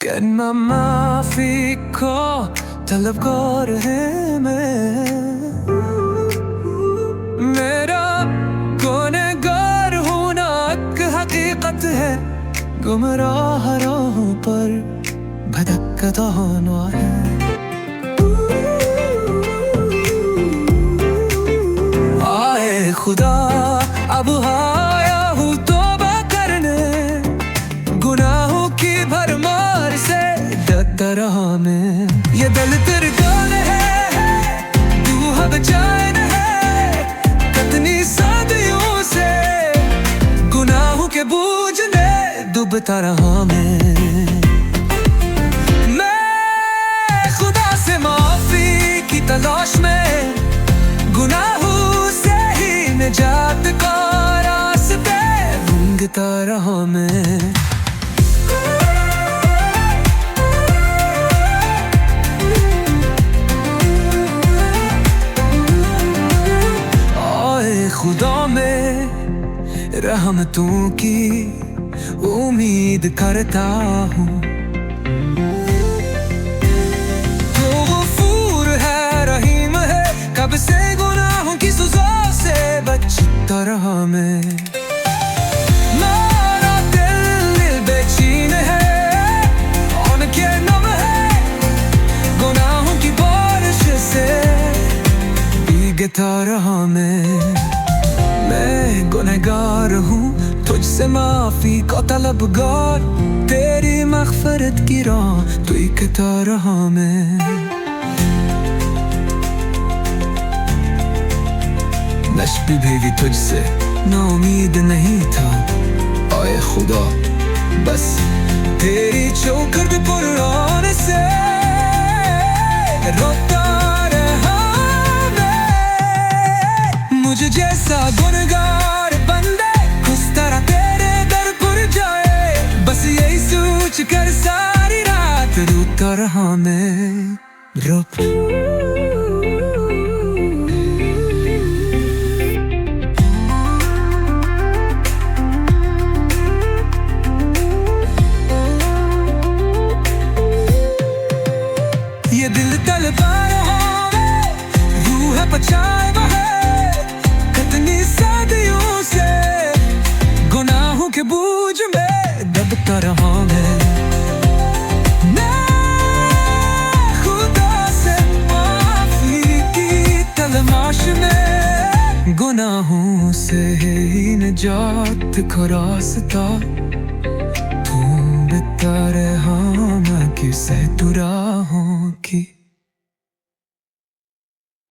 कहना माफी को तलबगार है मेरा गुनहगार होना एक हकीकत है। गुमराह राहों पर भटकता होना है। आए खुदा अब आया हूँ तौबा करने, गुनाहों की भरमार से डरता रहा मैं। ये दिल तेरे गाल है तू बचाए न है, कितनी सदियों से गुनाहों के बोझ में डूबता रहा मैं। खुदा से माफी की तलाश में, गुनाहों से ही निजात का रास्ते ढूंढता रहा मैं। आए खुदा में रहमतों की उम्मीद करता हूँ। तो गफूर है, रहीम है, कब से गुनाहों की सज़ा से बचता रहा मैं। मेरा दिल बेचैन है, उनके नम है, गुनाहों की बारिश से भीगता रहा मैं। मैं गुनहगार हूँ, तुझसे माफी का तलबगार, तेरी मग़फ़िरत की राह देखता रहा मैं। नश्ब भी तुझसे ना उम्मीद नहीं था। आए खुदा बस तेरी चौखट पुराने से रोता रहा मैं। मुझे जैसा गुनहगार बंदे उस तरह तेरे दर पर जाए, बस यही सोच कर सारी रात रोता रहा मैं। ये दिल तड़पा रहा है, रूह है पचाए है, कितनी सदियों से गुनाहों के बोझ में दबता रहा मैं। खुदा से माफी की तलाश में, गुनाहों से ही निजात का रास्ता ढूंढता रहा मैं। किसे राहों की